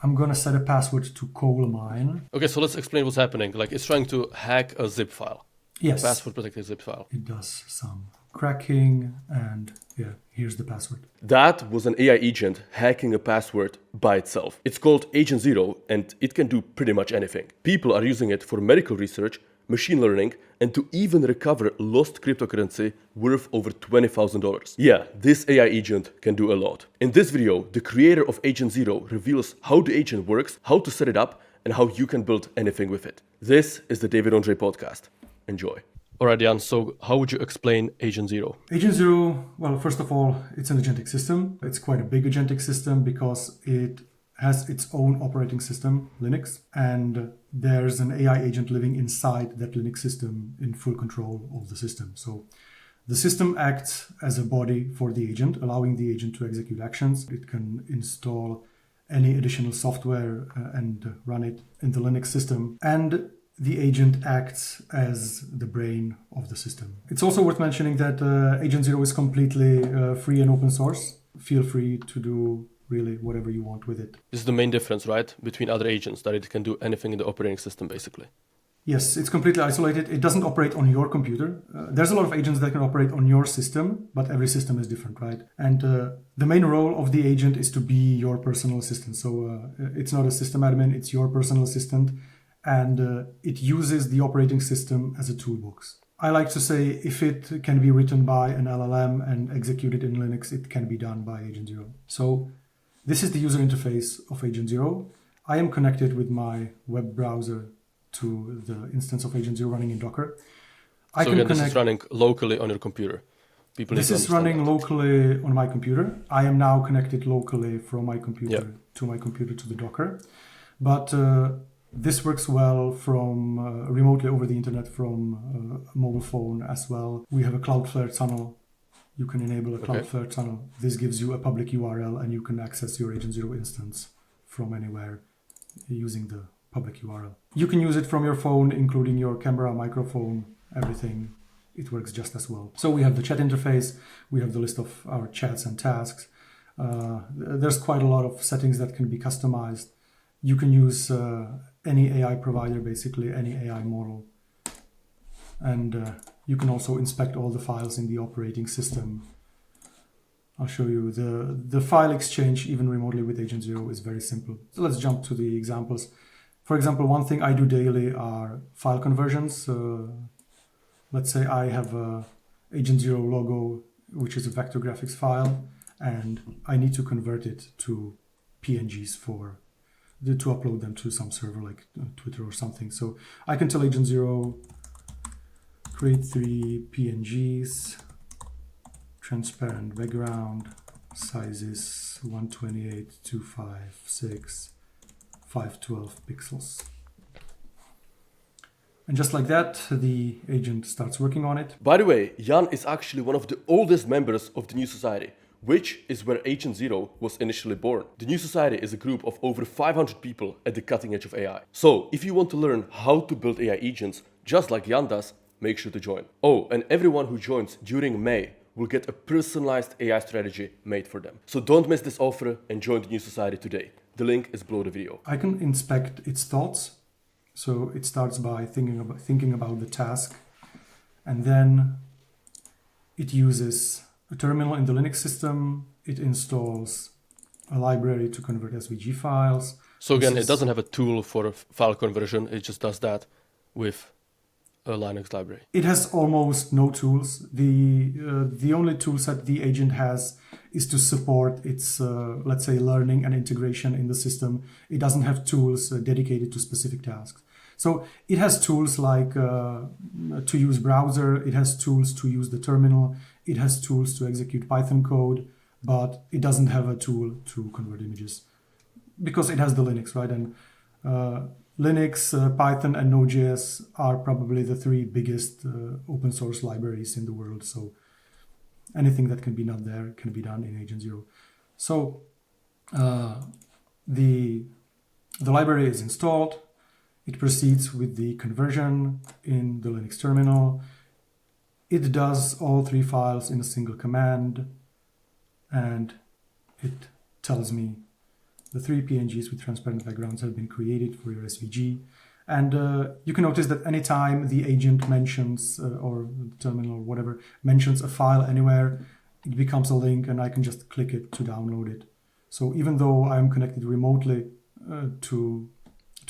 I'm going to set a password to coal mine. Okay, so let's explain what's happening. Like it's trying to hack a zip file. Yes. Password protected zip file. It does some cracking and yeah, here's the password. That was an AI agent hacking a password by itself. It's called Agent Zero and it can do pretty much anything. People are using it for medical research, machine learning, and to even recover lost cryptocurrency worth over $20,000. Yeah, this AI agent can do a lot. In this video, the creator of Agent Zero reveals how the agent works, how to set it up, and how you can build anything with it. This is the David Ondrej podcast. Enjoy. All right, Jan, so how would you explain Agent Zero? Agent Zero, well, first of all, it's an agentic system. It's quite a big agentic system because it has its own operating system, Linux, and there's an AI agent living inside that Linux system in full control of the system. So the system acts as a body for the agent, allowing the agent to execute actions. It can install any additional software and run it in the Linux system. And the agent acts as the brain of the system. It's also worth mentioning that Agent Zero is completely free and open source. Feel free to do really whatever you want with it. This is the main difference, right? Between other agents, that it can do anything in the operating system, basically. Yes, it's completely isolated. It doesn't operate on your computer. There's a lot of agents that can operate on your system, but every system is different, right? And the main role of the agent is to be your personal assistant. So it's not a system admin, it's your personal assistant. And it uses the operating system as a toolbox. I like to say if it can be written by an LLM and executed in Linux, it can be done by Agent Zero. So this is the user interface of Agent Zero. I am connected with my web browser to the instance of Agent Zero running in Docker. This is running locally on your computer. This is running locally on my computer. I am now connected locally from my computer to my computer to the Docker. But this works well from remotely over the internet from a mobile phone as well. We have a Cloudflare tunnel. You can enable a Cloudflare tunnel. This gives you a public URL and you can access your Agent Zero instance from anywhere using the public URL. You can use it from your phone, including your camera, microphone, everything. It works just as well. So we have the chat interface. We have the list of our chats and tasks. There's quite a lot of settings that can be customized. You can use any AI provider, basically any AI model. And you can also inspect all the files in the operating system. I'll show you the file exchange, even remotely with Agent Zero, is very simple. So let's jump to the examples. For example, one thing I do daily are file conversions. Let's say I have a Agent Zero logo, which is a vector graphics file, and I need to convert it to PNGs to upload them to some server like Twitter or something. So I can tell Agent Zero, create 3 PNGs, transparent background, sizes 128, 256, 512 pixels. And just like that, the agent starts working on it. By the way, Jan is actually one of the oldest members of the New Society, which is where Agent Zero was initially born. The New Society is a group of over 500 people at the cutting edge of AI. So if you want to learn how to build AI agents, just like Jan does, make sure to join. Oh, and everyone who joins during May will get a personalized AI strategy made for them. So don't miss this offer and join the New Society today. The link is below the video. I can inspect its thoughts. So it starts by thinking about the task, and then it uses a terminal in the Linux system. It installs a library to convert SVG files. So again, it doesn't have a tool for file conversion. It just does that with a Linux library. It has almost no tools. The only tools that the agent has is to support its, let's say, learning and integration in the system. It doesn't have tools dedicated to specific tasks. So it has tools like to use browser. It has tools to use the terminal. It has tools to execute Python code, but it doesn't have a tool to convert images because it has the Linux, right? And Linux, Python, and Node.js are probably the 3 biggest open source libraries in the world. So anything that can be done there can be done in Agent Zero. So the library is installed. It proceeds with the conversion in the Linux terminal. It does all 3 files in a single command, and it tells me the 3 PNGs with transparent backgrounds have been created for your SVG. And you can notice that anytime the agent mentions, or the terminal or whatever, mentions a file anywhere, it becomes a link and I can just click it to download it. So even though I'm connected remotely to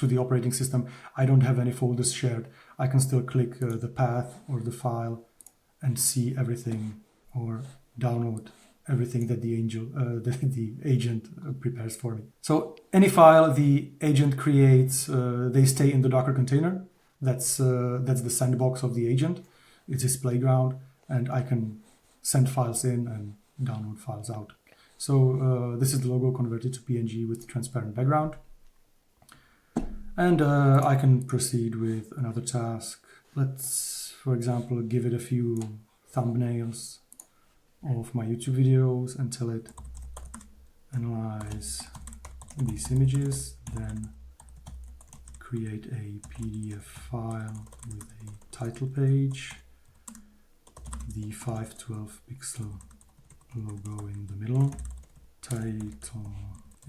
the operating system, I don't have any folders shared. I can still click the path or the file and see everything or download everything that the agent prepares for me. So any file the agent creates, they stay in the Docker container. That's the sandbox of the agent. It's his playground, and I can send files in and download files out. So this is the logo converted to PNG with transparent background. And I can proceed with another task. Let's, for example, give it a few thumbnails of my YouTube videos and tell it analyze these images, then create a PDF file with a title page, the 512 pixel logo in the middle, title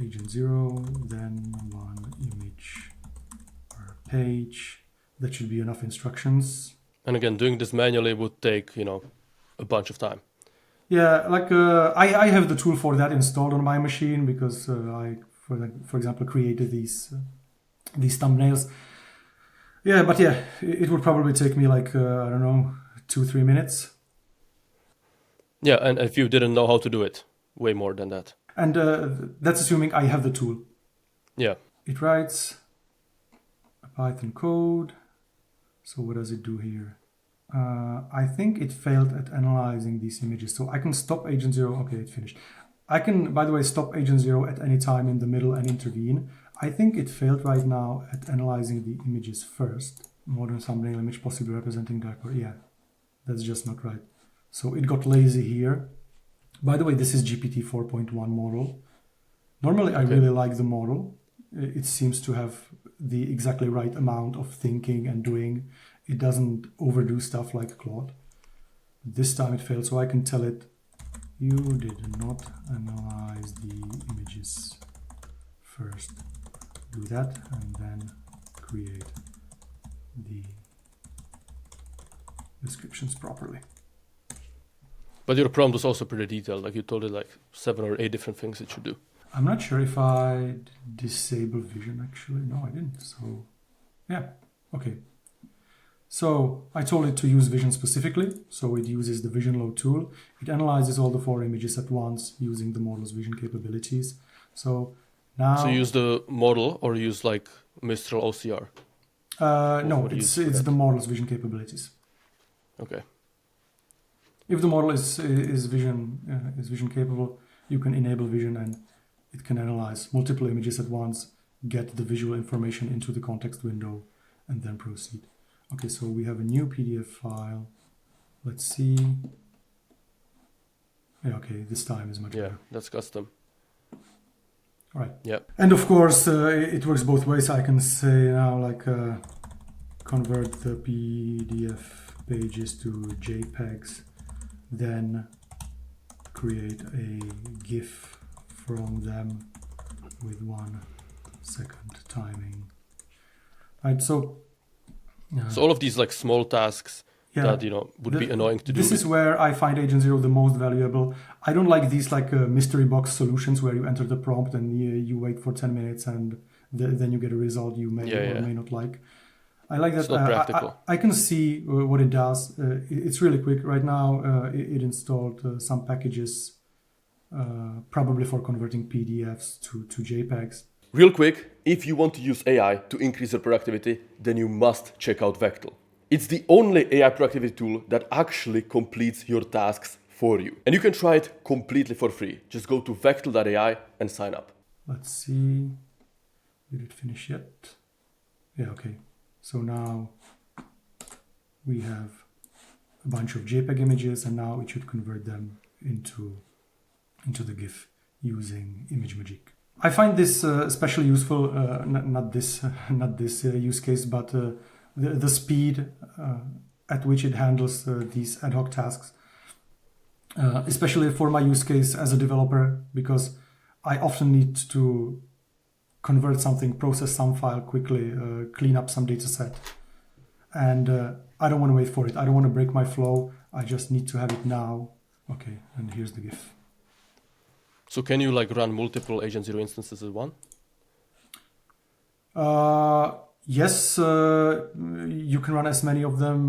agent 0, then one image per page. That should be enough instructions. And again, doing this manually would take, a bunch of time. Yeah, like I have the tool for that installed on my machine because I, for example, created these thumbnails. Yeah, but yeah, it would probably take me like, I don't know, 2-3 minutes. Yeah, and if you didn't know how to do it, way more than that. And that's assuming I have the tool. Yeah. It writes a Python code. So what does it do here? I think it failed at analyzing these images. So I can stop agent 0. Okay, it finished. I can, by the way, stop agent 0 at any time in the middle and intervene. I think it failed right now at analyzing the images first. Modern thumbnail image possibly representing diaper. Yeah, that's just not right. So it got lazy here. By the way, this is GPT 4.1 model. Normally, I really like the model. It seems to have the exactly right amount of thinking and doing. It doesn't overdo stuff like Claude. This time it failed, so I can tell it, you did not analyze the images first. Do that and then create the descriptions properly. But your prompt was also pretty detailed. Like you told it like 7 or 8 different things it should do. I'm not sure if I disable vision actually. No, I didn't. So yeah, okay. So I told it to use vision specifically. So it uses the vision load tool. It analyzes all the 4 images at once using the model's vision capabilities. So now... So you use the model or use like Mistral OCR? No, it's the model's vision capabilities. Okay. If the model is vision capable, you can enable vision and it can analyze multiple images at once, get the visual information into the context window, and then proceed. Okay, so we have a new PDF file. Let's see. Yeah, okay, this time is much better. Yeah, that's custom. All right. Yeah. And of course, it works both ways. I can say now, like, convert the PDF pages to JPEGs, then create a GIF from them with 1 second timing. Right, so all of these like small tasks that would be annoying to do. This is where I find Agent Zero the most valuable. I don't like these like mystery box solutions where you enter the prompt and you wait for 10 minutes and then you get a result you may or may not like. I like that. It's not practical. I can see what it does. It's really quick. Right now, it installed some packages, probably for converting PDFs to JPEGs. Real quick, if you want to use AI to increase your productivity, then you must check out Vectel. It's the only AI productivity tool that actually completes your tasks for you. And you can try it completely for free. Just go to vectel.ai and sign up. Let's see. Did it finish yet? Yeah, okay. So now we have a bunch of JPEG images and now it should convert them into the GIF using ImageMagick. I find this especially useful, not this use case, but the speed at which it handles these ad hoc tasks, especially for my use case as a developer, because I often need to convert something, process some file quickly, clean up some data set. And I don't want to wait for it. I don't want to break my flow. I just need to have it now. Okay, and here's the GIF. So can you like run multiple Agent Zero instances at one? Yes, you can run as many of them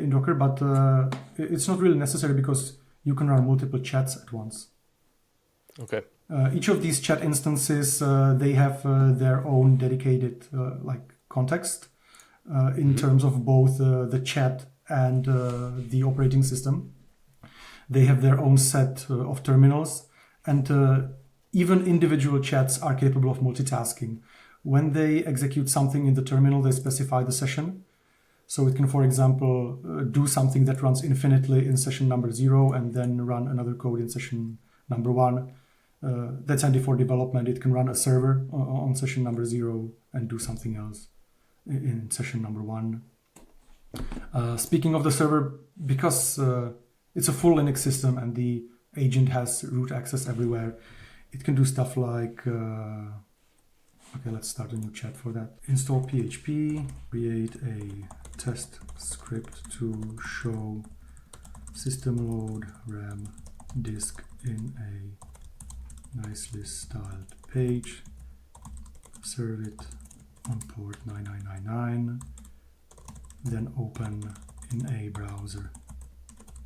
in Docker, but it's not really necessary because you can run multiple chats at once. Okay. Each of these chat instances, they have their own dedicated like context in terms of both the chat and the operating system. They have their own set of terminals, and even individual chats are capable of multitasking. When they execute something in the terminal, they specify the session. So it can, for example, do something that runs infinitely in session number 0 and then run another code in session number 1. That's handy for development. It can run a server on session number 0 and do something else in session number 1. Speaking of the server, because it's a full Linux system and the agent has root access everywhere, it can do stuff like, okay, let's start a new chat for that. Install PHP, create a test script to show system load RAM disk in a nicely styled page, serve it on port 9999, then open in a browser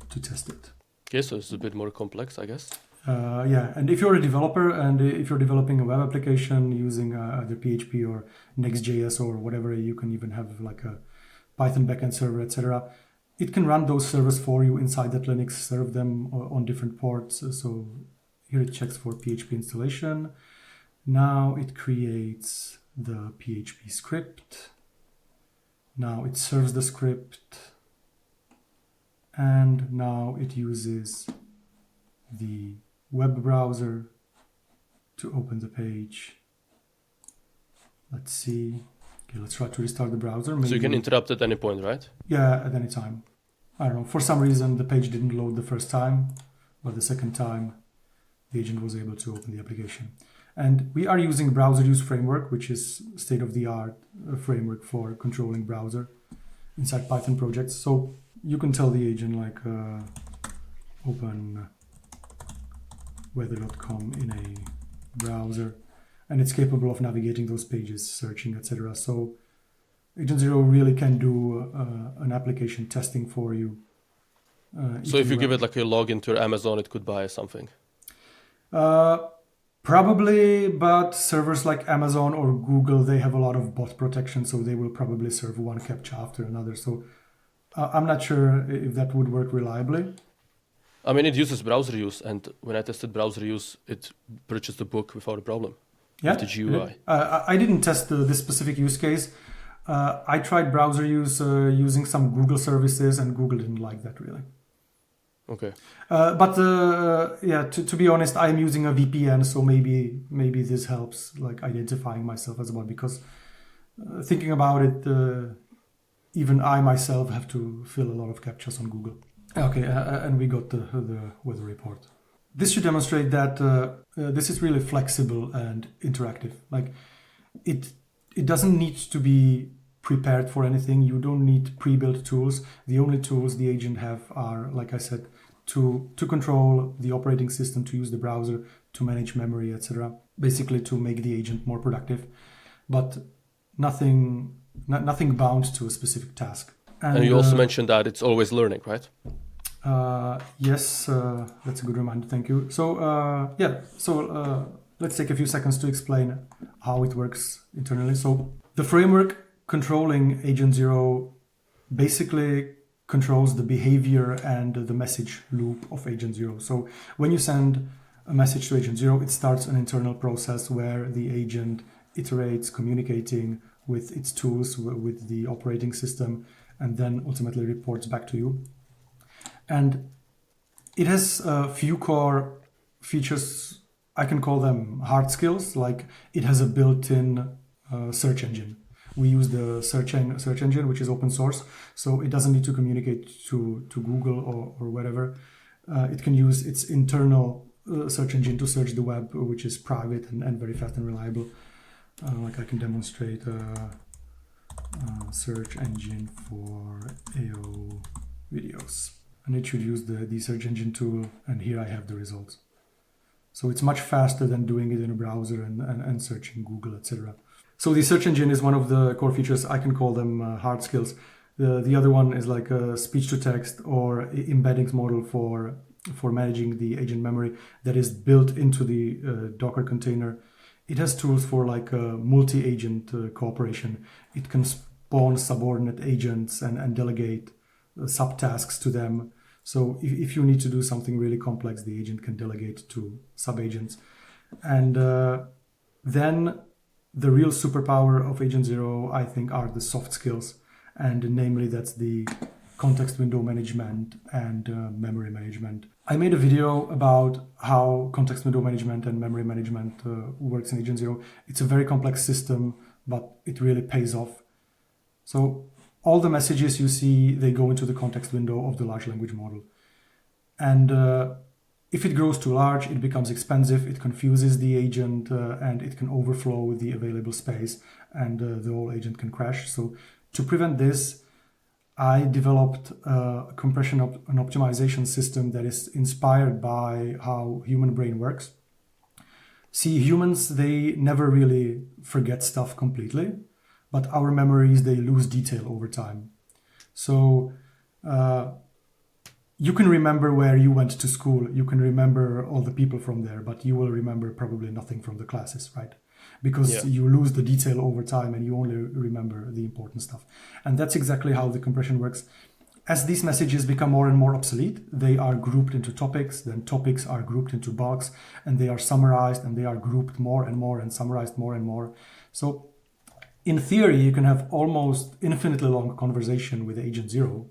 to test it. Okay, so it's a bit more complex, I guess. Yeah, and if you're a developer and if you're developing a web application using either PHP or Next.js or whatever, you can even have like a Python backend server, etc. It can run those servers for you inside that Linux, serve them on different ports. So here it checks for PHP installation. Now it creates the PHP script. Now it serves the script. And now it uses the web browser to open the page. Let's see. Okay, let's try to restart the browser. Maybe, so you can interrupt at any point, right? Yeah, at any time. I don't know. For some reason, the page didn't load the first time, but the second time, the agent was able to open the application. And we are using Browser Use Framework, which is state-of-the-art framework for controlling browser inside Python projects. So you can tell the agent like open weather.com in a browser, and it's capable of navigating those pages, searching, etc. So Agent Zero really can do an application testing for you. So if you give it like a login to Amazon, it could buy something? Probably, but servers like Amazon or Google, they have a lot of bot protection, so they will probably serve one CAPTCHA after another. So I'm not sure if that would work reliably. I mean, it uses browser use, and when I tested browser use, it purchased the book without a problem. Yeah, with the GUI. I didn't test this specific use case. I tried browser use using some Google services, and Google didn't like that really. Okay. But yeah, to be honest, I'm using a VPN, so maybe this helps, like identifying myself as a bot, because thinking about it, even I myself have to fill a lot of CAPTCHAs on Google. Okay, and we got the weather report. This should demonstrate that this is really flexible and interactive. Like it doesn't need to be prepared for anything. You don't need pre-built tools. The only tools the agent have are, like I said, to control the operating system, to use the browser, to manage memory, etc. Basically to make the agent more productive, but nothing bound to a specific task. And you also mentioned that it's always learning, right? Yes, that's a good reminder. Thank you. So let's take a few seconds to explain how it works internally. So the framework controlling Agent Zero basically controls the behavior and the message loop of Agent Zero. So when you send a message to Agent Zero, it starts an internal process where the agent iterates, communicating with its tools, with the operating system, and then ultimately reports back to you. And it has a few core features. I can call them hard skills, like it has a built-in search engine. We use the search engine, which is open source, so it doesn't need to communicate to Google or whatever. It can use its internal search engine to search the web, which is private and very fast and reliable. Like I can demonstrate a search engine for AO videos. And it should use the search engine tool, and here I have the results. So it's much faster than doing it in a browser and searching Google, etc. So the search engine is one of the core features. I can call them hard skills. The other one is like a speech to text or embeddings model for managing the agent memory that is built into the Docker container. It has tools for like multi-agent cooperation. It can spawn subordinate agents and delegate subtasks to them. So if you need to do something really complex, the agent can delegate to sub-agents. And then the real superpower of Agent Zero, I think, are the soft skills. And namely, that's the context window management and memory management. I made a video about how context window management and memory management works in Agent Zero. It's a very complex system, but it really pays off. So all the messages you see, they go into the context window of the large language model. And if it grows too large, it becomes expensive, it confuses the agent, and it can overflow the available space, and the whole agent can crash. So to prevent this, I developed a compression and optimization system that is inspired by how human brain works. See, humans, they never really forget stuff completely, but our memories, they lose detail over time. So you can remember where you went to school, you can remember all the people from there, but you will remember probably nothing from the classes, right? Because you lose the detail over time and you only remember the important stuff. And that's exactly how the compression works. As these messages become more and more obsolete, they are grouped into topics, then topics are grouped into blocks, and they are summarized, and they are grouped more and more and summarized more and more. So in theory, you can have almost infinitely long conversation with Agent Zero.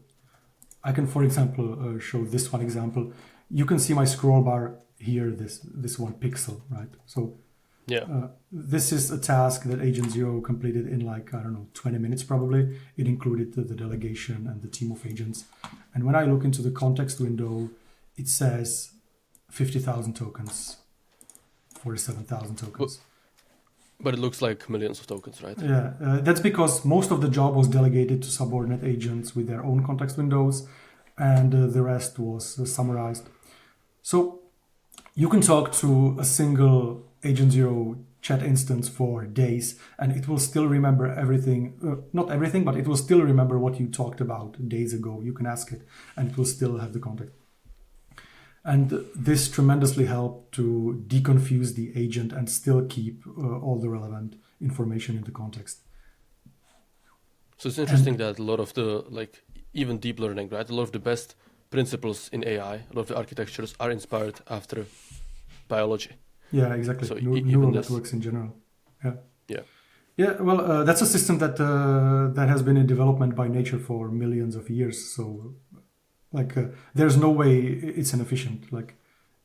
I can, for example, show this one example. You can see my scroll bar here, this one pixel, right? So this is a task that Agent Zero completed in 20 minutes probably. It included the delegation and the team of agents. And when I look into the context window, it says 50,000 tokens, 47,000 tokens. But it looks like millions of tokens, right? Yeah, that's because most of the job was delegated to subordinate agents with their own context windows, and the rest was summarized. So you can talk to a single Agent Zero chat instance for days, and it will still remember everything, not everything, but it will still remember what you talked about days ago. You can ask it, and it will still have the context. And this tremendously helped to deconfuse the agent and still keep all the relevant information in the context. So it's interesting that a lot of the, even deep learning, right? A lot of the best principles in AI, a lot of the architectures are inspired after biology. Yeah, exactly. So neural networks in general. Yeah. Yeah, well, that's a system that has been in development by nature for millions of years. So there's no way it's inefficient.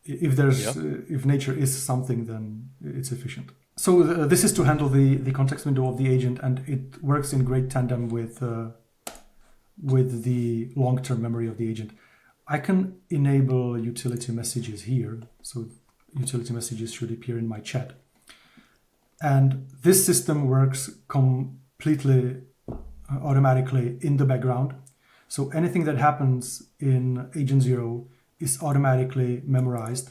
If nature is something, then it's efficient. So this is to handle the context window of the agent, and it works in great tandem with the long-term memory of the agent. I can enable utility messages here. So utility messages should appear in my chat. And this system works completely automatically in the background. So anything that happens in Agent Zero is automatically memorized.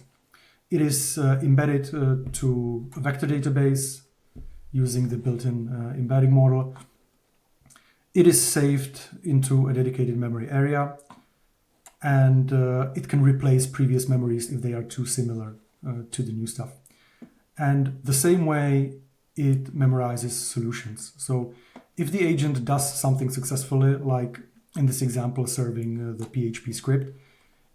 It is embedded to a vector database using the built-in embedding model. It is saved into a dedicated memory area, and it can replace previous memories if they are too similar to the new stuff. And the same way it memorizes solutions. So if the agent does something successfully, like in this example, serving the PHP script,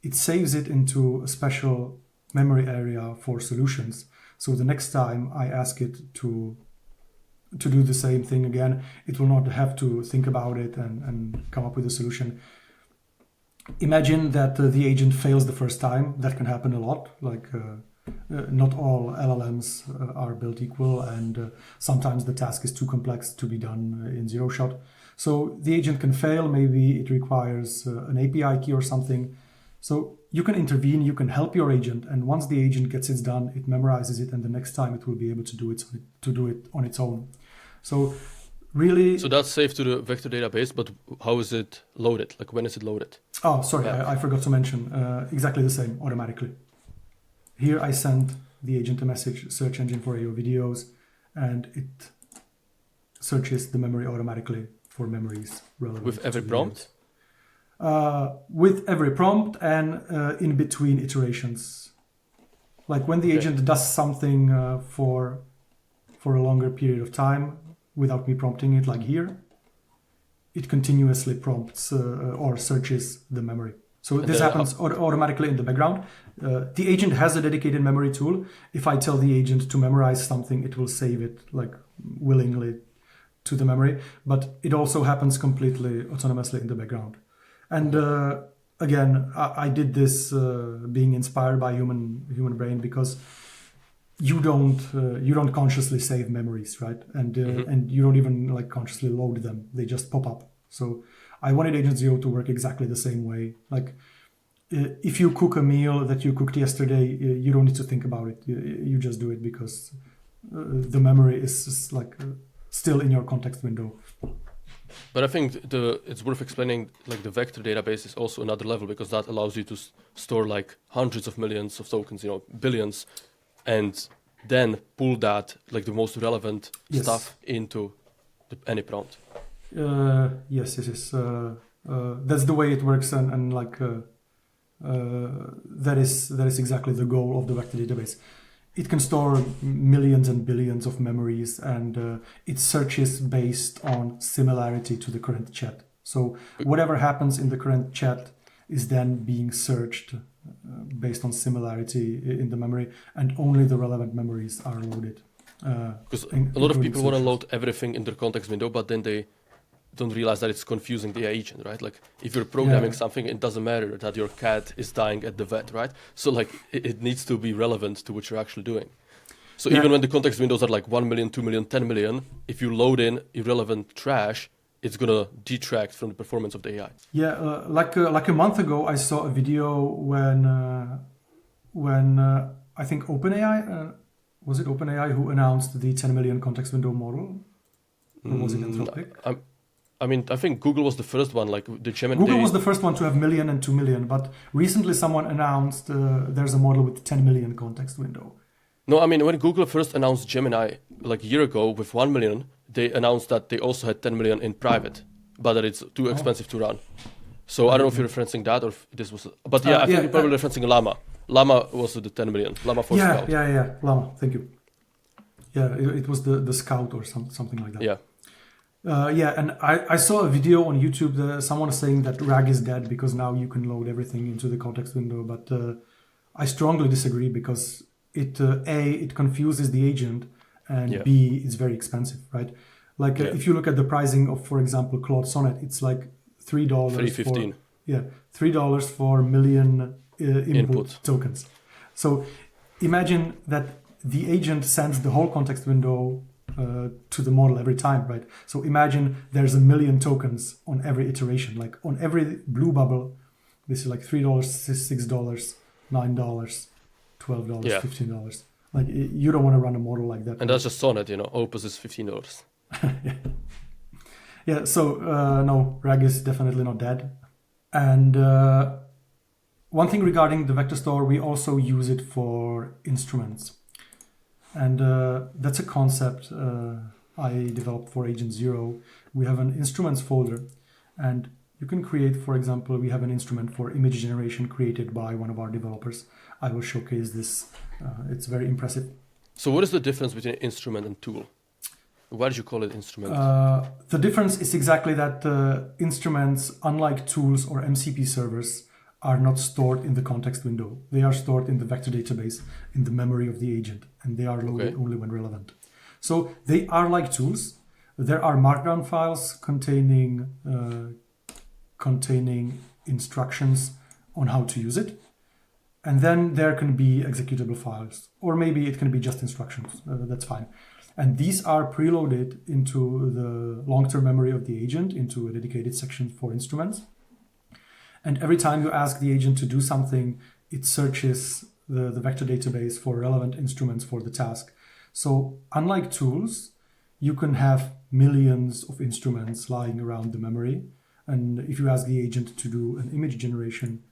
it saves it into a special memory area for solutions. So the next time I ask it to do the same thing again, it will not have to think about it and come up with a solution. Imagine that the agent fails the first time. That can happen a lot. Not all LLMs are built equal, and sometimes the task is too complex to be done in zero shot. So the agent can fail. Maybe it requires an API key or something. So you can intervene, you can help your agent, and once the agent gets it done, it memorizes it, and the next time it will be able to do it on its own. So really... So that's saved to the vector database, but how is it loaded? Like, when is it loaded? Oh, sorry, I forgot to mention. Exactly the same, automatically. Here I send the agent a message, search engine for AO videos, and it searches the memory automatically for memories relevant. With every prompt? With every prompt and in between iterations. Like when the agent does something for a longer period of time without me prompting it, like here, it continuously prompts or searches the memory. So this happens automatically in the background. The agent has a dedicated memory tool. If I tell the agent to memorize something, it will save it like willingly to the memory. But it also happens completely autonomously in the background. And again, I did this being inspired by human brain, because you don't consciously save memories, right? And you don't even like consciously load them; they just pop up. So I wanted Agent Zero to work exactly the same way. Like if you cook a meal that you cooked yesterday, you don't need to think about it. You just do it because the memory is like still in your context window. But I think it's worth explaining, like the vector database is also another level, because that allows you to store like hundreds of millions of tokens, billions, and then pull that, like the most relevant stuff into any prompt. Yes. That's the way it works, and like that is exactly the goal of the vector database. It can store millions and billions of memories, and it searches based on similarity to the current chat. So whatever happens in the current chat is then being searched based on similarity in the memory, and only the relevant memories are loaded. Because a lot of people want to load everything in their context window, but then they don't realize that it's confusing the agent, right? Like if you're programming something, it doesn't matter that your cat is dying at the vet, right? So like it needs to be relevant to what you're actually doing. So even when the context windows are like 1 million, 2 million, 10 million, if you load in irrelevant trash, it's gonna detract from the performance of the AI. Yeah, like a month ago, I saw a video when I think OpenAI was it OpenAI who announced the 10 million context window model, or was it Anthropic? I think Google was the first one, like the Gemini. Google was the first one to have million and 2 million, but recently someone announced there's a model with 10 million context window. No, I mean, when Google first announced Gemini, like a year ago with 1 million, they announced that they also had 10 million in private, but that it's too expensive to run. So I don't know if you're referencing that or if this was... But I think you're probably referencing Llama. Llama was the 10 million. Llama for Scout. Yeah. Llama, thank you. Yeah, it was the Scout or something like that. Yeah. And I saw a video on YouTube, someone saying that RAG is dead because now you can load everything into the context window, but I strongly disagree, because it confuses the agent, and B, it's very expensive, right? Like if you look at the pricing of, for example, Claude Sonnet, it's like $3 $3.15. $3 for million input tokens. So imagine that the agent sends the whole context window to the model every time, right? So imagine there's 1 million tokens on every iteration, like on every blue bubble. This is like $3, $6, $9, $12, $15. Like you don't want to run a model like that. And that's just Sonnet, Opus is $15. Yeah. So no, RAG is definitely not dead. And one thing regarding the vector store, we also use it for instruments. And that's a concept I developed for Agent Zero. We have an instruments folder, and you can create, for example, we have an instrument for image generation created by one of our developers. I will showcase this. It's very impressive. So what is the difference between instrument and tool? Why did you call it instrument? The difference is exactly that instruments, unlike tools or MCP servers, are not stored in the context window. They are stored in the vector database, in the memory of the agent, and they are loaded only when relevant. So they are like tools. There are markdown files containing instructions on how to use it. And then there can be executable files, or maybe it can be just instructions. That's fine. And these are preloaded into the long-term memory of the agent, into a dedicated section for instruments. And every time you ask the agent to do something, it searches the vector database for relevant instruments for the task. So unlike tools, you can have millions of instruments lying around the memory. And if you ask the agent to do an image generation,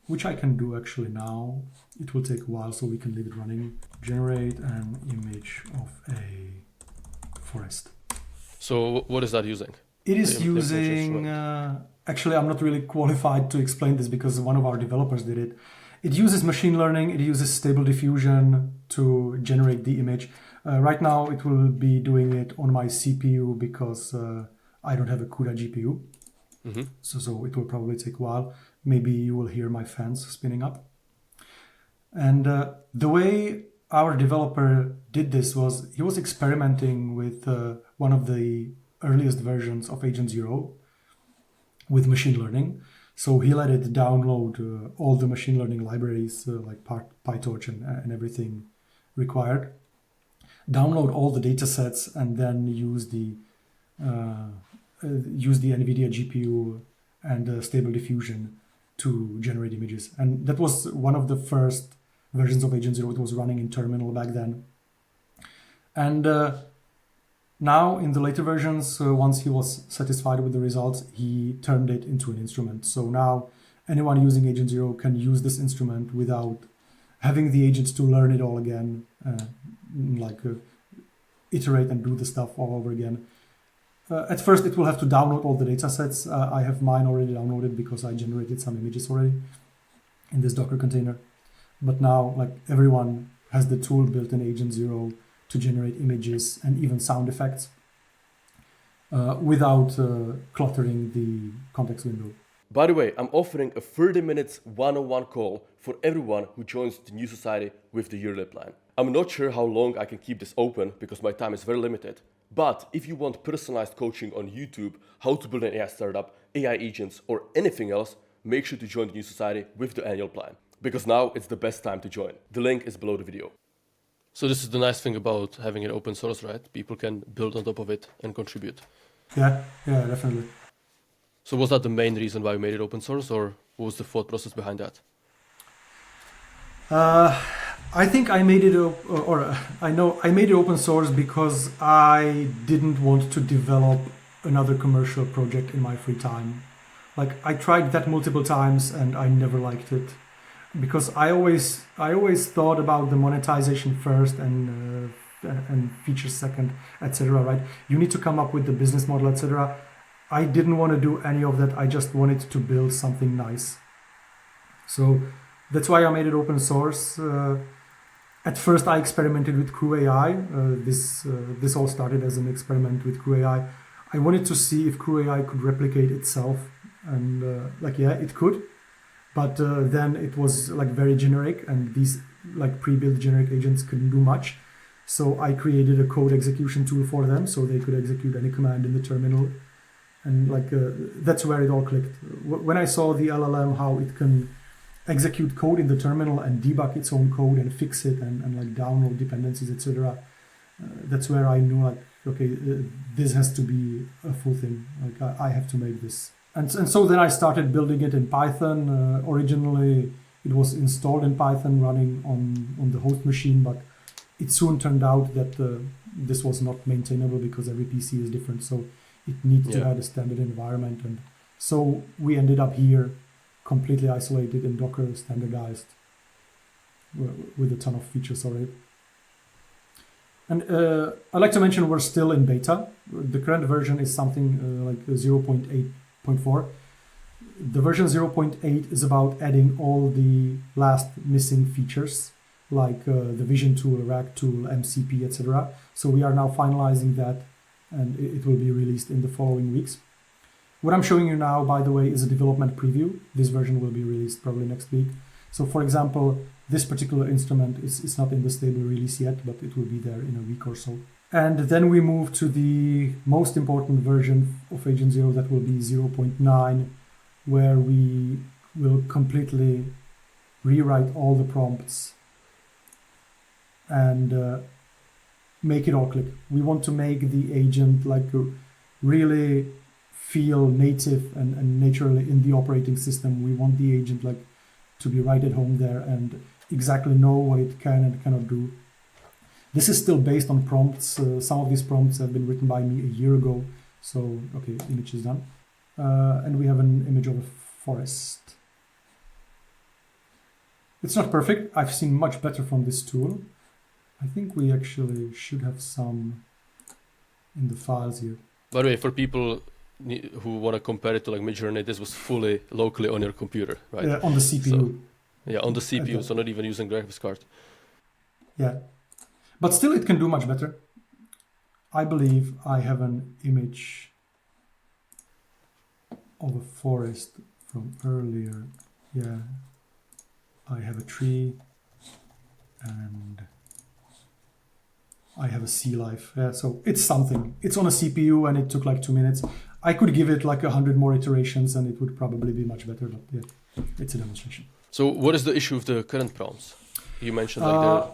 which I can do actually now, it will take a while, so we can leave it running. Generate an image of a forest. So what is that using? It is using, actually I'm not really qualified to explain this because one of our developers did it. It uses machine learning, it uses stable diffusion to generate the image. Right now it will be doing it on my CPU because I don't have a CUDA GPU. Mm-hmm. So it will probably take a while. Maybe you will hear my fans spinning up. And the way our developer did this was he was experimenting with one of the earliest versions of Agent Zero with machine learning. So he let it download all the machine learning libraries like PyTorch and everything required, download all the data sets, and then use the NVIDIA GPU and Stable Diffusion to generate images. And that was one of the first versions of Agent Zero. It was running in terminal back then. And now in the later versions, once he was satisfied with the results, he turned it into an instrument. So now anyone using Agent Zero can use this instrument without having the agents to learn it all again, iterate and do the stuff all over again. At first, it will have to download all the data sets. I have mine already downloaded because I generated some images already in this Docker container. But now, everyone has the tool built in Agent Zero to generate images and even sound effects without cluttering the context window. By the way, I'm offering a 30 minutes one-on-one call for everyone who joins the new society with the yearly plan. I'm not sure how long I can keep this open because my time is very limited. But if you want personalized coaching on YouTube, how to build an AI startup, AI agents, or anything else, make sure to join the new society with the annual plan. Because now it's the best time to join. The link is below the video. So this is the nice thing about having it open source, right? People can build on top of it and contribute. Yeah, definitely. So was that the main reason why you made it open source, or what was the thought process behind that? I think I made it, I made it open source because I didn't want to develop another commercial project in my free time. I tried that multiple times and I never liked it because I always thought about the monetization first and features second, etc. Right? You need to come up with the business model, etc. I didn't want to do any of that. I just wanted to build something nice. So that's why I made it open source. At first, I experimented with Crew AI. This all started as an experiment with Crew AI. I wanted to see if Crew AI could replicate itself, and it could. But then it was very generic, and these pre-built generic agents couldn't do much. So I created a code execution tool for them, so they could execute any command in the terminal. And that's where it all clicked. When I saw the LLM, how it can execute code in the terminal and debug its own code and fix it and download dependencies, etc. That's where I knew this has to be a full thing. I have to make this. And so then I started building it in Python. Originally, it was installed in Python running on the host machine, but it soon turned out that this was not maintainable because every PC is different. So it needs to have a standard environment. And so we ended up here completely isolated in Docker, standardized, with a ton of features already. And I'd like to mention we're still in beta. The current version is something 0.8.4. The version 0.8 is about adding all the last missing features, like the vision tool, RAG tool, MCP, etc. So we are now finalizing that, and it will be released in the following weeks. What I'm showing you now, by the way, is a development preview. This version will be released probably next week. So for example, this particular instrument is not in the stable release yet, but it will be there in a week or so. And then we move to the most important version of Agent Zero, that will be 0.9, where we will completely rewrite all the prompts and make it all click. We want to make the agent really feel native and naturally in the operating system. We want the agent like to be right at home there and exactly know what it can and cannot do. This is still based on prompts. Some of these prompts have been written by me a year ago. So, okay, image is done. And we have an image of a forest. It's not perfect. I've seen much better from this tool. I think we actually should have some in the files here. By the way, for people who want to compare it to like Midjourney, this was fully locally on your computer, right? On the CPU. So, yeah, on the CPU, so not even using graphics card. Yeah, but still it can do much better. I believe I have an image of a forest from earlier. Yeah, I have a tree and I have a sea life. Yeah, so it's something. It's on a CPU and it took like 2 minutes. I could give it like 100 more iterations and it would probably be much better, but yeah, it's a demonstration. So what is the issue with the current prompts? You mentioned like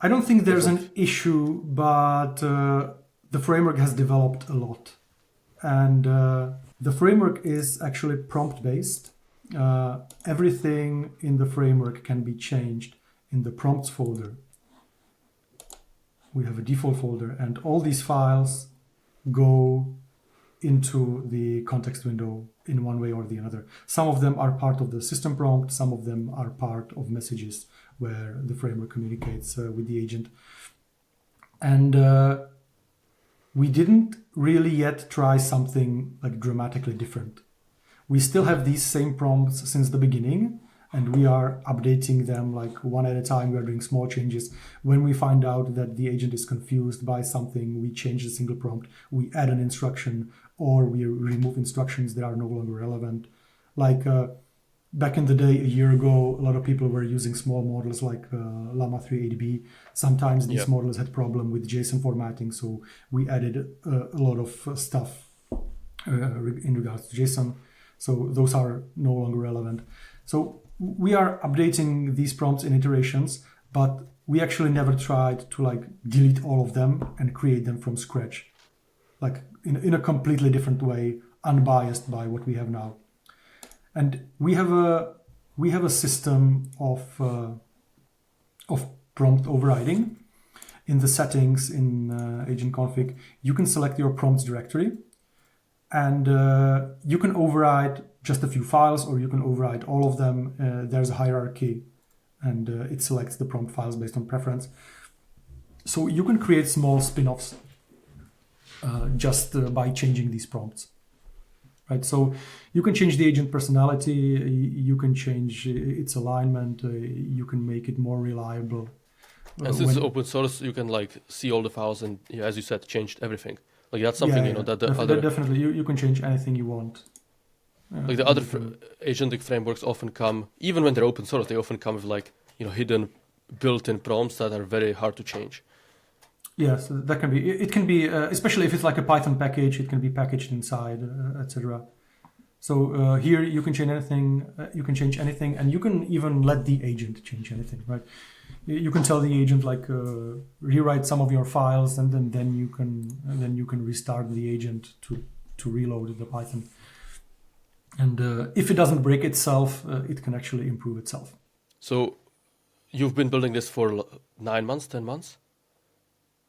I don't think there's an issue, but the framework has developed a lot. And the framework is actually prompt-based. Everything in the framework can be changed in the prompts folder. We have a default folder, and all these files go into the context window in one way or the other. Some of them are part of the system prompt, some of them are part of messages where the framework communicates with the agent. And we didn't really yet try something like dramatically different. We still have these same prompts since the beginning, and we are updating them like one at a time. We are doing small changes. When we find out that the agent is confused by something, we change the single prompt, we add an instruction, or we remove instructions that are no longer relevant. Like back in the day, a year ago, a lot of people were using small models like Llama 3 ADB. Sometimes these models had problem with JSON formatting, so we added a lot of stuff in regards to JSON. So those are no longer relevant. So we are updating these prompts in iterations, but we actually never tried to like delete all of them and create them from scratch, like in a completely different way, unbiased by what we have now. And we have a system of prompt overriding. In the settings in agent config, you can select your prompts directory, and you can override just a few files, or you can override all of them. There's a hierarchy, and it selects the prompt files based on preference. So you can create small spin-offs just by changing these prompts. Right? So you can change the agent personality, you can change its alignment, you can make it more reliable. And since it's open source, you can like see all the files and, as you said, change everything. Like that's something that the other definitely you can change anything you want. Like the other agentic frameworks often come, even when they're open source, they often come with like hidden built-in prompts that are very hard to change. Yes, that can be. It can be, especially if it's like a Python package, it can be packaged inside, etc. So here you can change anything. And you can even let the agent change anything, right? You can tell the agent like rewrite some of your files, and then you can restart the agent to reload the Python. And if it doesn't break itself, it can actually improve itself. So you've been building this for 9 months, 10 months?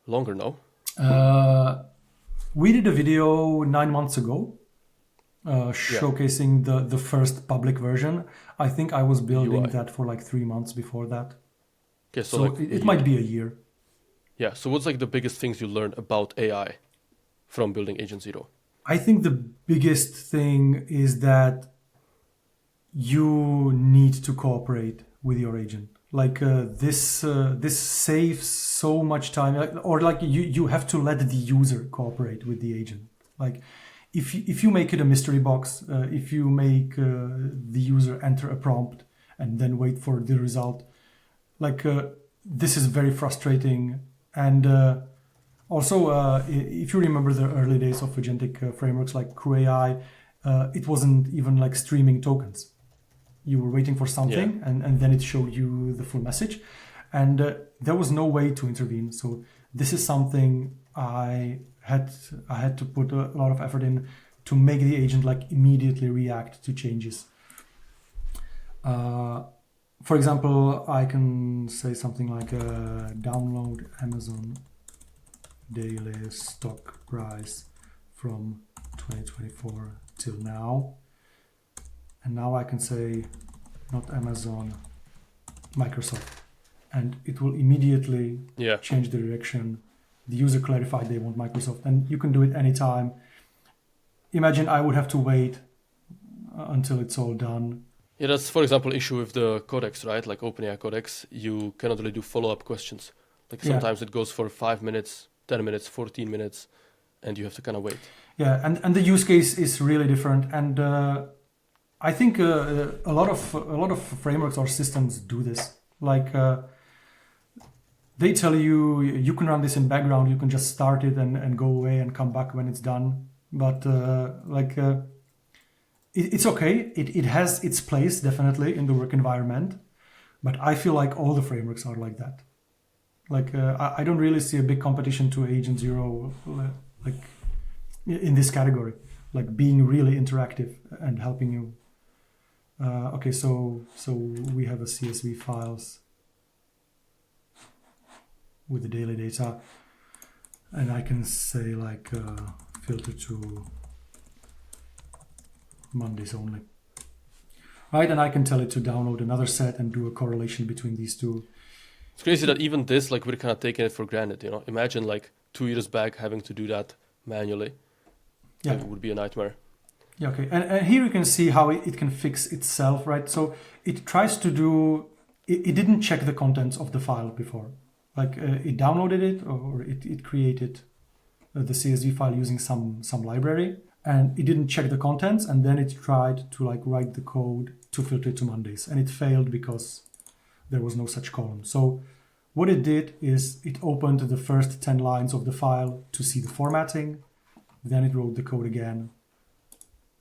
Longer now? We did a video 9 months ago showcasing the first public version. I think I was building that for like 3 months before that. Okay, so like it might be a year. Yeah, so what's like the biggest things you learned about AI from building Agent Zero? I think the biggest thing is that you need to cooperate with your agent. Like this saves so much time, or like you have to let the user cooperate with the agent. Like if you make it a mystery box, if you make the user enter a prompt and then wait for the result, like this is very frustrating. And also, if you remember the early days of agentic frameworks like CrewAI, it wasn't even like streaming tokens. You were waiting for something, and then it showed you the full message, and there was no way to intervene. So this is something I I had to put a lot of effort in to make the agent like immediately react to changes. For example, I can say something like download Amazon daily stock price from 2024 till now. And now I can say not Amazon, Microsoft. And it will immediately change the direction. The user clarified they want Microsoft. And you can do it anytime. Imagine I would have to wait until it's all done. Yeah, that's, for example, issue with the codecs, right? Like OpenAI codecs, you cannot really do follow-up questions. Like sometimes it goes for 5 minutes, 10 minutes, 14 minutes, and you have to kind of wait. Yeah, and the use case is really different. And I think a lot of frameworks or systems do this. Like they tell you you can run this in background, you can just start it and go away and come back when it's done. But it's okay. It has its place definitely in the work environment, but I feel like all the frameworks are like that. Like I don't really see a big competition to Agent Zero, like in this category, like being really interactive and helping you. Okay, so we have a CSV files with the daily data, and I can say like filter to Mondays only, right? And I can tell it to download another set and do a correlation between these two. It's crazy that even this, like, we're kind of taking it for granted, you know? Imagine like 2 years back having to do that manually. Yeah. It would be a nightmare. Yeah, okay. And here you can see how it can fix itself, right? So it tries to do, it didn't check the contents of the file before. Like it downloaded it or it created the CSV file using some library. And it didn't check the contents, and then it tried to like write the code to filter it to Mondays, and it failed because there was no such column. So what it did is it opened the first 10 lines of the file to see the formatting, then it wrote the code again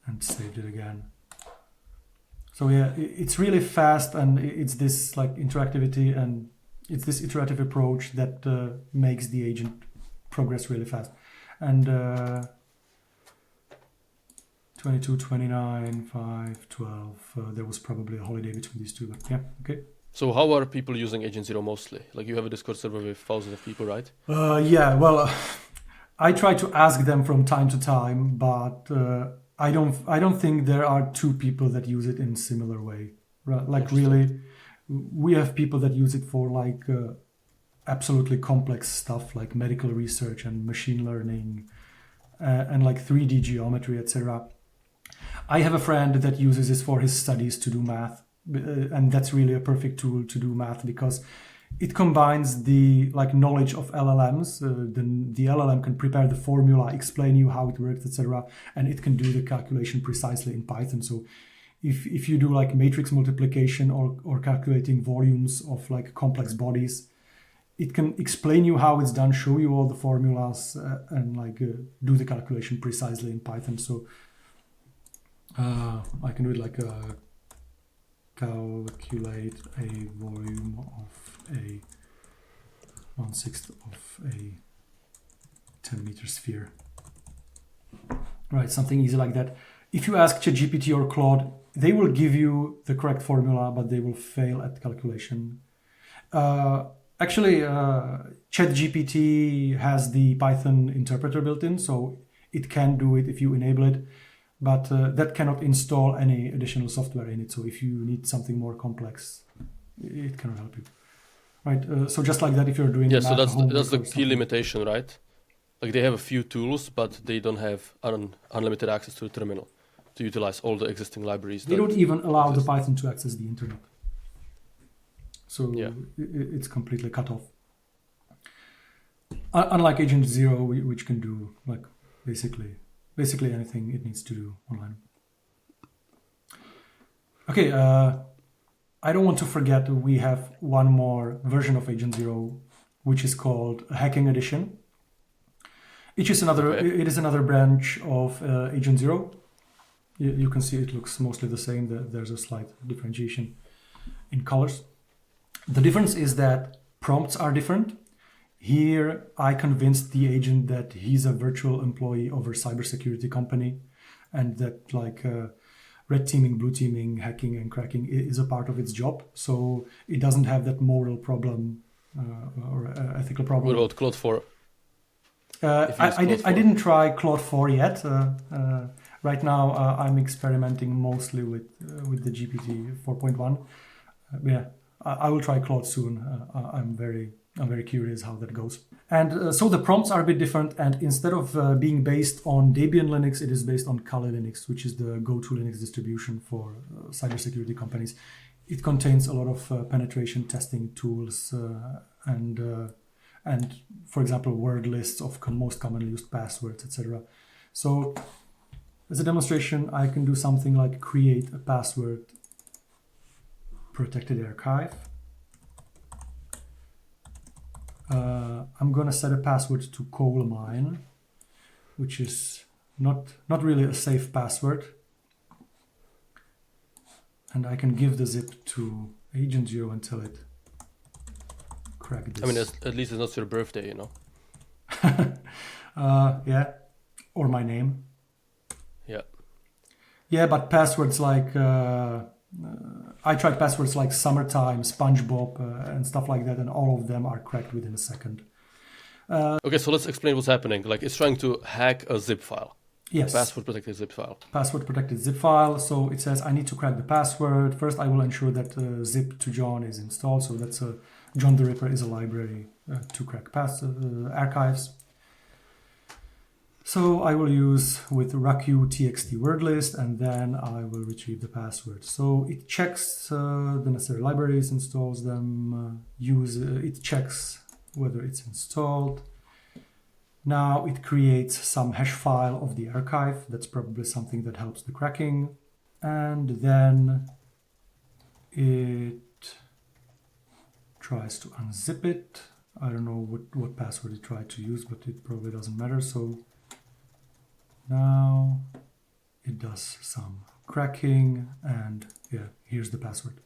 and saved it again. So yeah, it's really fast, and it's this like interactivity, and it's this iterative approach that makes the agent progress really fast. And 22, 29, 5, 12. There was probably a holiday between these two, but yeah, okay. So how are people using Agent Zero mostly? Like you have a Discord server with thousands of people, right? Yeah, well, I try to ask them from time to time, but I don't think there are 2 people that use it in similar way. Right? Like really, we have people that use it for like absolutely complex stuff like medical research and machine learning and like 3D geometry, etc. I have a friend that uses this for his studies to do math, and that's really a perfect tool to do math because it combines the like knowledge of LLMs. The LLM can prepare the formula, explain you how it works, etc., and it can do the calculation precisely in Python. So if you do like matrix multiplication or calculating volumes of like complex bodies, it can explain you how it's done, show you all the formulas, and like do the calculation precisely in Python. So I can do it like calculate a volume of a 1/6 of a 10-meter sphere. Right, something easy like that. If you ask ChatGPT or Claude, they will give you the correct formula, but they will fail at calculation. Actually, ChatGPT has the Python interpreter built in, so it can do it if you enable it. But that cannot install any additional software in it. So if you need something more complex, it cannot help you. Right. So just like that, if you're doing so that's the key limitation, right? Like they have a few tools, but they don't have unlimited access to the terminal to utilize all the existing libraries. They don't even allow the Python to access the internet. So it's completely cut off. Unlike Agent Zero, which can do like basically anything it needs to do online. Okay, I don't want to forget we have one more version of Agent Zero, which is called a hacking edition. It is another branch of Agent Zero. You can see it looks mostly the same. There's a slight differentiation in colors. The difference is that prompts are different. Here, I convinced the agent that he's a virtual employee of a cybersecurity company, and that like red teaming, blue teaming, hacking, and cracking is a part of its job. So it doesn't have that moral problem or ethical problem. What about Claude 4? I didn't try Claude 4 yet. Right now, I'm experimenting mostly with the GPT 4.1. Yeah, I will try Claude soon. I'm very curious how that goes. And so the prompts are a bit different. And instead of being based on Debian Linux, it is based on Kali Linux, which is the go-to Linux distribution for cybersecurity companies. It contains a lot of penetration testing tools and for example, word lists of most commonly used passwords, etc. So as a demonstration, I can do something like create a password protected archive. I'm gonna set a password to coal mine, which is not really a safe password. And I can give the zip to agent 0 and tell it crack this. I mean, at least it's not your birthday, you know. Yeah, or my name. Yeah. Yeah, but passwords like I tried passwords like summertime, SpongeBob, and stuff like that, and all of them are cracked within a second. Okay, so let's explain what's happening. Like, it's trying to hack a zip file. Yes. Password protected zip file. Password protected zip file. So it says I need to crack the password. First, I will ensure that zip to John is installed. So that's John the Ripper is a library to crack archives. So I will use with raku txt word list, and then I will retrieve the password. So it checks the necessary libraries, installs them, it checks whether it's installed. Now it creates some hash file of the archive. That's probably something that helps the cracking. And then it tries to unzip it. I don't know what password it tried to use, but it probably doesn't matter. So now it does some cracking, and yeah, here's the password.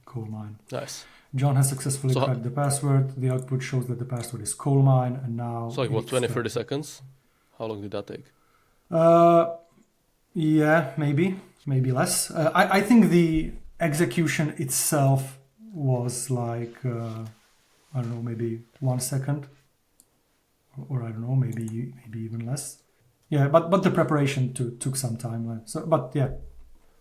Coal mine. Nice. John has successfully cracked the password. The output shows that the password is coal mine, and now... So like what, 20-30 seconds? How long did that take? Yeah, maybe less. I think the execution itself was like, I don't know, maybe 1 second. Or I don't know, maybe even less. Yeah, but the preparation took some time. But yeah,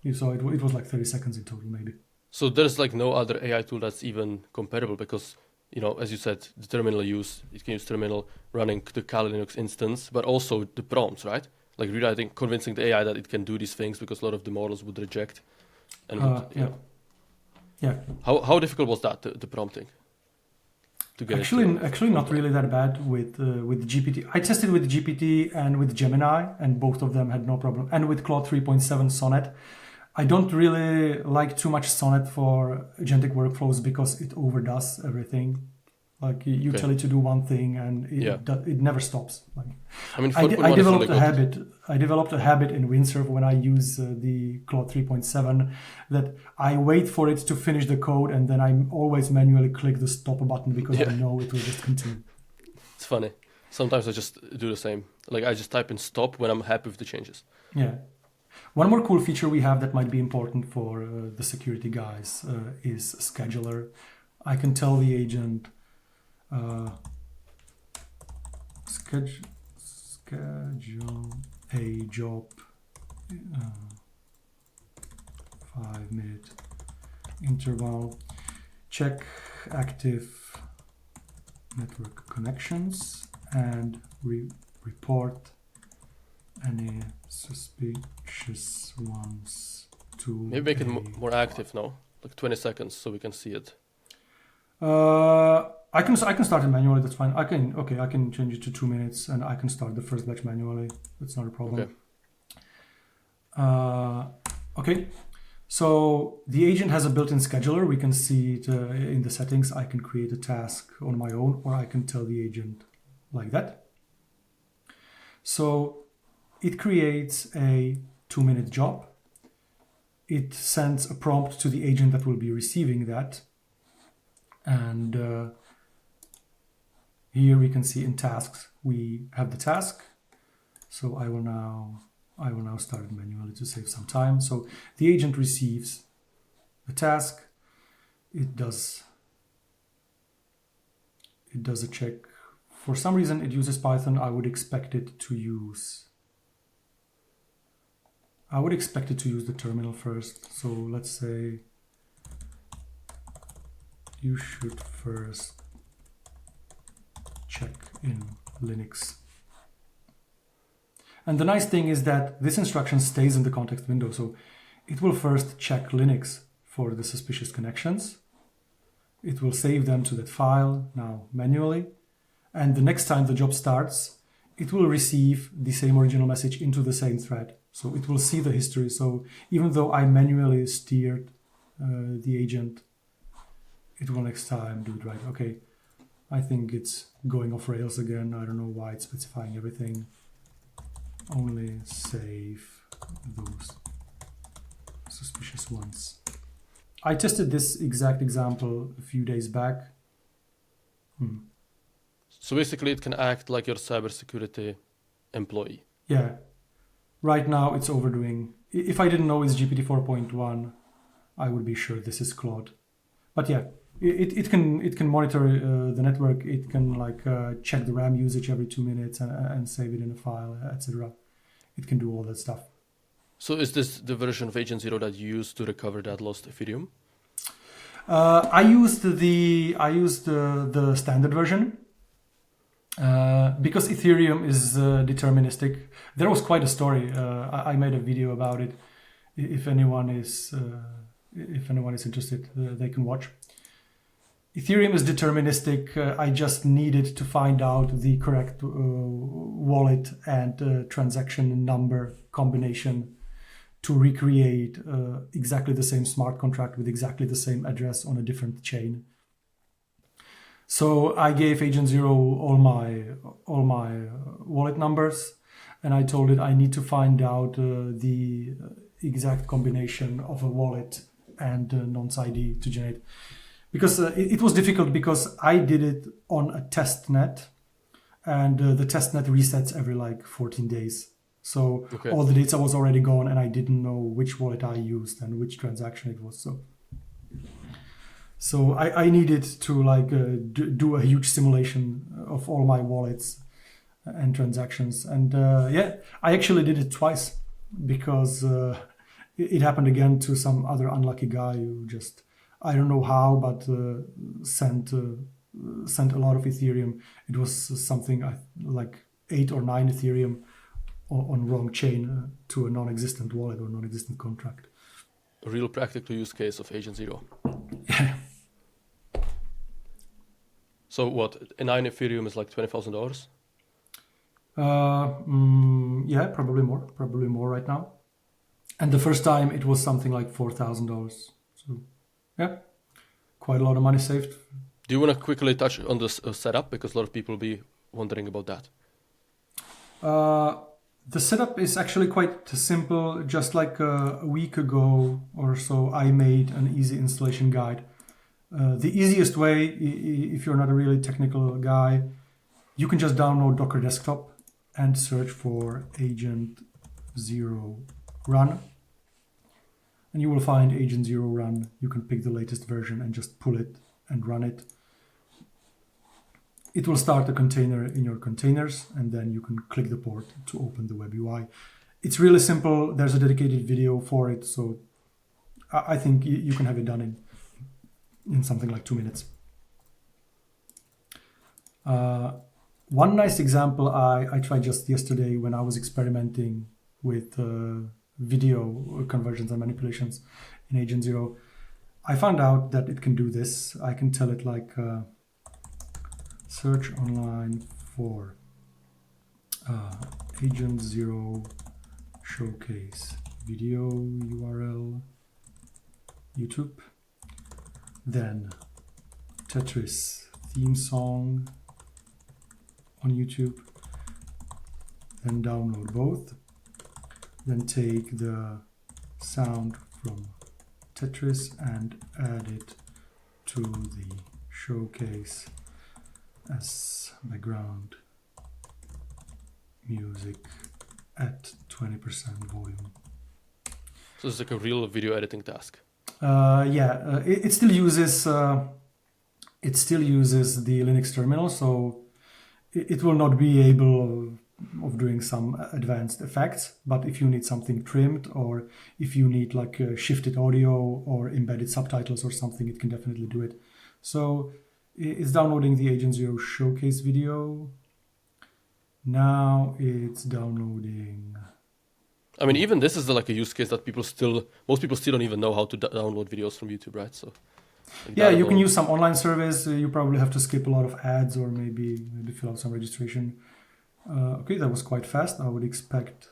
you saw it was like 30 seconds in total, maybe. So there's like no other AI tool that's even comparable because, you know, as you said, the terminal it can use terminal running the Kali Linux instance, but also the prompts, right? Like rewriting, convincing the AI that it can do these things because a lot of the models would reject. And yeah. How difficult was that, the prompting? To get actually not really that bad with GPT. I tested with GPT and with Gemini, and both of them had no problem. And with Claude 3.7 Sonnet. I don't really like too much Sonnet for agentic workflows because it overdoes everything. Like you tell it to do one thing and it never stops. Like, I mean, I developed a habit. I developed a habit in Windsurf when I use the Claude 3.7 that I wait for it to finish the code and then I always manually click the stop button because I know it will just continue. It's funny. Sometimes I just do the same. Like I just type in stop when I'm happy with the changes. Yeah. One more cool feature we have that might be important for the security guys is scheduler. I can tell the agent schedule a job 5-minute interval, check active network connections, and report any suspicious ones to maybe make it more active now, like 20 seconds, so we can see it. I can start it manually. That's fine. I can change it to 2 minutes, and I can start the first batch manually. That's not a problem. Okay. So the agent has a built-in scheduler. We can see it in the settings. I can create a task on my own, or I can tell the agent like that. So it creates a 2-minute job. It sends a prompt to the agent that will be receiving that. And Here we can see in tasks, we have the task. So I will now start it manually to save some time. So the agent receives the task. It does a check. For some reason it uses Python. I would expect it to use the terminal first. So let's say you should first check in Linux. And the nice thing is that this instruction stays in the context window. So it will first check Linux for the suspicious connections. It will save them to that file now manually. And the next time the job starts, it will receive the same original message into the same thread. So it will see the history. So even though I manually steered the agent, it will next time do it right. Okay, I think it's going off rails again. I don't know why it's specifying everything. Only save those suspicious ones. I tested this exact example a few days back. So basically it can act like your cybersecurity employee. Yeah. Right now it's overdoing. If I didn't know it's GPT 4.1, I would be sure this is Claude. But yeah, it can monitor the network. It can check the RAM usage every 2 minutes and save it in a file, etc. It can do all that stuff. So is this the version of Agent Zero that you used to recover that lost Ethereum? I used the standard version because Ethereum is deterministic. There was quite a story. I made a video about it. If anyone is interested, they can watch. Ethereum is deterministic. I just needed to find out the correct wallet and transaction number combination to recreate exactly the same smart contract with exactly the same address on a different chain. So I gave Agent Zero all my wallet numbers, and I told it I need to find out the exact combination of a wallet and nonce ID to generate. Because it was difficult because I did it on a test net, and the test net resets every 14 days. So okay. All the data was already gone, and I didn't know which wallet I used and which transaction it was. So I needed to do a huge simulation of all my wallets and transactions. And I actually did it twice because it happened again to some other unlucky guy who just, I don't know how, but sent a lot of Ethereum. It was something like 8 or 9 Ethereum on wrong chain to a non-existent wallet or non-existent contract. A real practical use case of Agent Zero. Yeah. So what, a 9 Ethereum is like $20,000? Yeah, probably more right now. And the first time it was something like $4,000. So yeah, quite a lot of money saved. Do you want to quickly touch on this setup? Because a lot of people will be wondering about that. The setup is actually quite simple. Just like a week ago or so, I made an easy installation guide. The easiest way, if you're not a really technical guy, you can just download Docker Desktop and search for Agent Zero Run. And you will find Agent Zero Run. You can pick the latest version and just pull it and run it. It will start a container in your containers, and then you can click the port to open the web UI. It's really simple. There's a dedicated video for it, so I think you can have it done in something like 2 minutes. One nice example I tried just yesterday when I was experimenting with video conversions and manipulations in Agent Zero. I found out that it can do this. I can tell it search online for Agent Zero showcase video URL YouTube, then Tetris theme song on YouTube, then download both, then take the sound from Tetris and add it to the showcase as background music at 20% volume. So it's like a real video editing task. It still uses the Linux terminal, so it will not be able of doing some advanced effects. But if you need something trimmed, or if you need like shifted audio or embedded subtitles or something, it can definitely do it. So it's downloading the Agent Zero showcase video. Now it's downloading. I mean, even this is like a use case that most people still don't even know how to download videos from YouTube, right? So like yeah, you can use some online service. You probably have to skip a lot of ads or maybe fill out some registration. Okay, that was quite fast. I would expect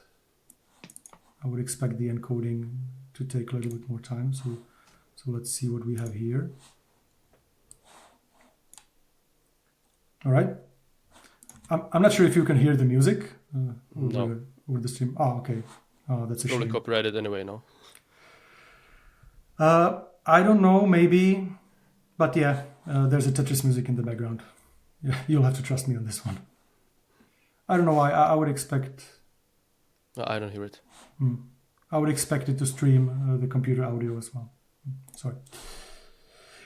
the encoding to take a little bit more time. So let's see what we have here. All right. I'm not sure if you can hear the music over the stream. Oh, okay. That's a probably shame. copyrighted anyway, no? I don't know, maybe, but yeah, there's a Tetris music in the background. Yeah, you'll have to trust me on this one. I don't know why. I would expect. I don't hear it. I would expect it to stream the computer audio as well. Sorry.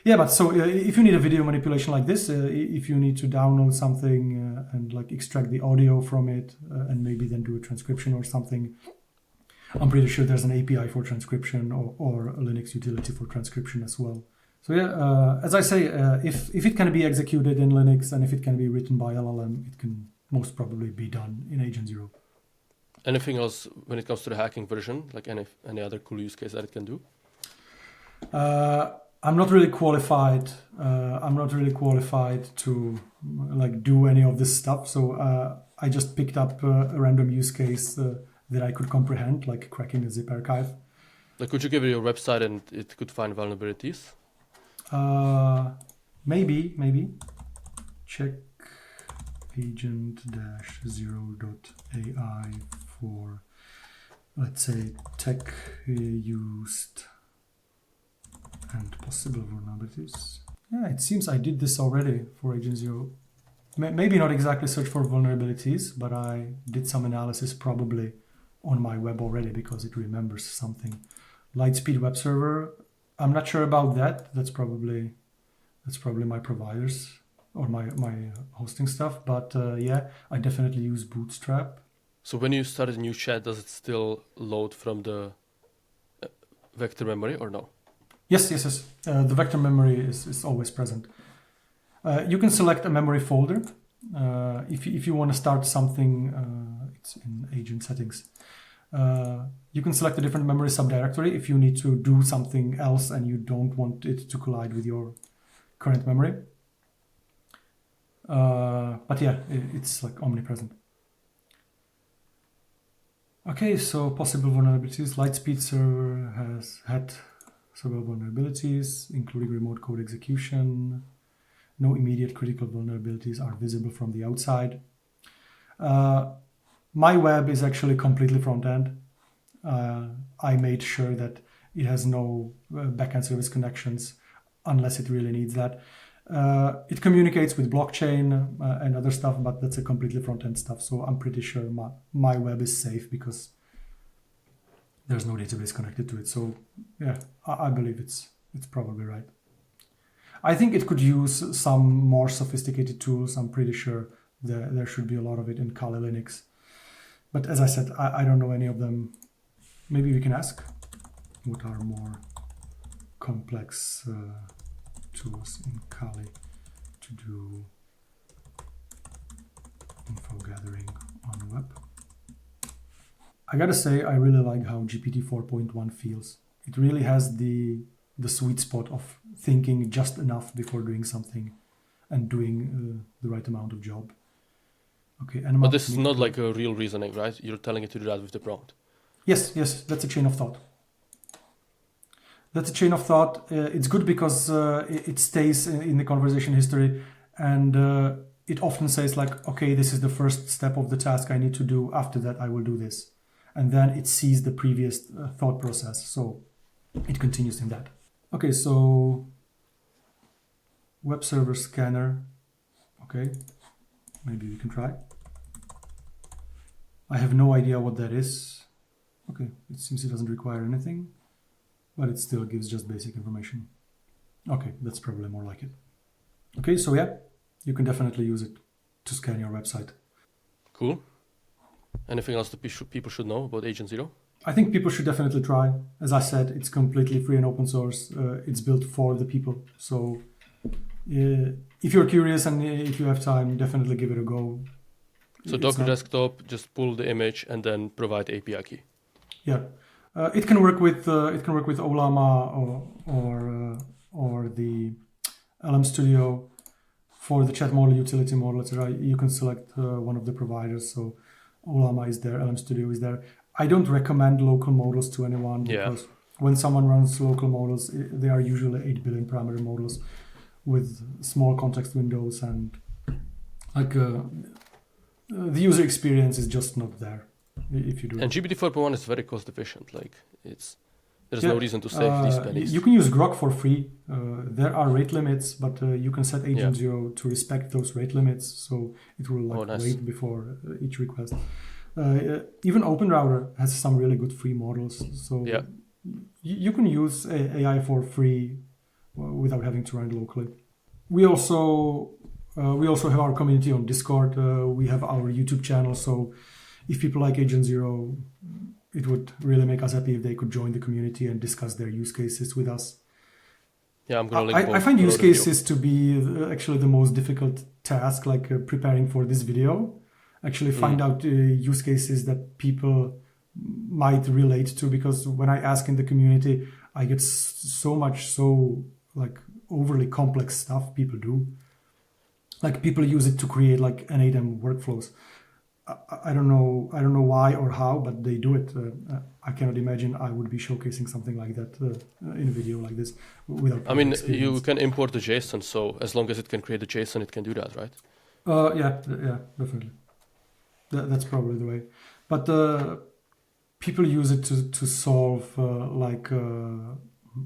Yeah, but so if you need a video manipulation like this, if you need to download something and like extract the audio from it and maybe then do a transcription or something, I'm pretty sure there's an API for transcription or a Linux utility for transcription as well. So yeah, as I say, if it can be executed in Linux and if it can be written by LLM, it can most probably be done in Agent Zero. Anything else when it comes to the hacking version, like any other cool use case that it can do? I'm not really qualified. To like do any of this stuff. So I just picked up a random use case that I could comprehend, like cracking a zip archive. Like, could you give it your website and it could find vulnerabilities? Maybe. Check agent-0.ai for, let's say, tech used and possible vulnerabilities. Yeah, it seems I did this already for Agent Zero. Maybe not exactly search for vulnerabilities, but I did some analysis probably on my web already because it remembers something. Lightspeed web server, I'm not sure about that. That's probably my providers or my hosting stuff. But yeah, I definitely use Bootstrap. So when you start a new chat, does it still load from the vector memory or no? Yes. The vector memory is always present. You can select a memory folder. If you want to start something, it's in agent settings. You can select a different memory subdirectory if you need to do something else and you don't want it to collide with your current memory. But yeah, it's like omnipresent. Okay, so possible vulnerabilities. Lightspeed server has had several vulnerabilities, including remote code execution. No immediate critical vulnerabilities are visible from the outside. My web is actually completely front-end. I made sure that it has no backend service connections unless it really needs that. It communicates with blockchain and other stuff, but that's a completely front-end stuff. So I'm pretty sure my web is safe because there's no database connected to it. So yeah, I believe it's probably right. I think it could use some more sophisticated tools. I'm pretty sure there should be a lot of it in Kali Linux. But as I said, I don't know any of them. Maybe we can ask what are more complex tools in Kali to do info gathering on the web. I gotta say, I really like how GPT 4.1 feels. It really has the sweet spot of thinking just enough before doing something and doing the right amount of job. Okay, but this is not like a real reasoning, right? You're telling it to do that with the prompt. Yes, that's a chain of thought. It's good because it stays in the conversation history, and it often says like, okay, this is the first step of the task I need to do. After that, I will do this. And then it sees the previous thought process. So it continues in that. Okay, so web server scanner. Okay, maybe we can try. I have no idea what that is. Okay, it seems it doesn't require anything, but it still gives just basic information. Okay, that's probably more like it. Okay, so yeah, you can definitely use it to scan your website. Cool. Anything else that people should know about Agent Zero? I think people should definitely try. As I said, it's completely free and open source. It's built for the people. So if you're curious and if you have time, definitely give it a go. So Docker Desktop, just pull the image and then provide API key. Yeah, it can work with Olama or the LM Studio for the chat model, utility model, etc. You can select one of the providers. So Olama is there, LM Studio is there. I don't recommend local models to anyone because when someone runs local models, they are usually 8 billion parameter models with small context windows, and like the user experience is just not there if you do. And GPT 4.1 is very cost efficient. Like there's no reason to save these pennies. You can use Grok for free. There are rate limits, but you can set Agent Zero to respect those rate limits, so it will wait before each request. Even OpenRouter has some really good free models, so you can use AI for free without having to run it locally. We also have our community on Discord. We have our YouTube channel, so if people like Agent Zero, it would really make us happy if they could join the community and discuss their use cases with us. Yeah, I'm gonna link both. I find use cases to be actually the most difficult task, like preparing for this video. Actually find out use cases that people might relate to, because when I ask in the community, I get so like overly complex stuff people do. Like people use it to create like N8M workflows. I don't know why or how, but they do it. I cannot imagine I would be showcasing something like that in a video like this without. I mean, you can import the JSON, so as long as it can create the JSON, it can do that, right? Yeah, definitely. That's probably the way. But people use it to solve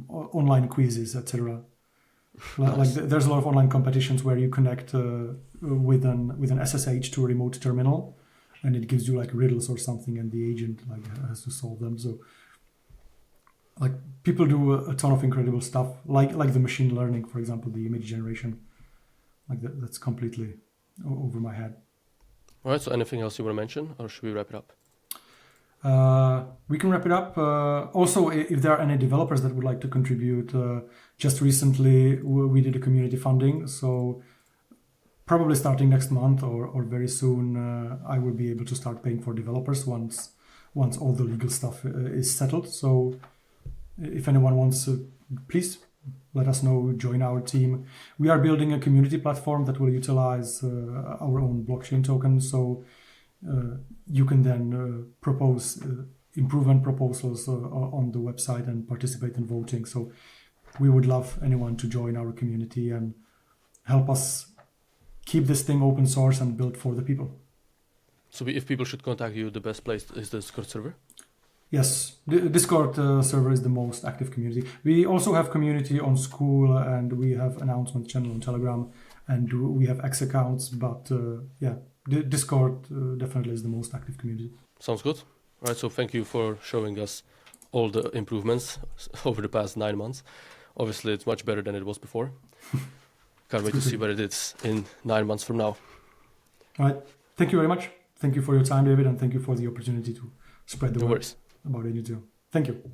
online quizzes, etc. Nice. Like there's a lot of online competitions where you connect with an SSH to a remote terminal, and it gives you like riddles or something, and the agent like has to solve them. So like people do a ton of incredible stuff, like the machine learning, for example, the image generation. Like that's completely over my head. All right, so anything else you want to mention, or should we wrap it up? We can wrap it up. Also, if there are any developers that would like to contribute, just recently we did a community funding, so probably starting next month or very soon, I will be able to start paying for developers once all the legal stuff is settled. So if anyone wants to, please let us know, join our team. We are building a community platform that will utilize our own blockchain token. So you can then propose improvement proposals on the website and participate in voting. So we would love anyone to join our community and help us keep this thing open source and built for the people. So if people should contact you, the best place is the Discord server? Yes, the Discord server is the most active community. We also have community on School, and we have announcement channel on Telegram, and we have X accounts, but the Discord definitely is the most active community. Sounds good. All right, so thank you for showing us all the improvements over the past 9 months. Obviously, it's much better than it was before. Can't wait to see what it is in 9 months from now. All right. Thank you very much. Thank you for your time, David, and thank you for the opportunity to spread the word about Agent Zero. Thank you.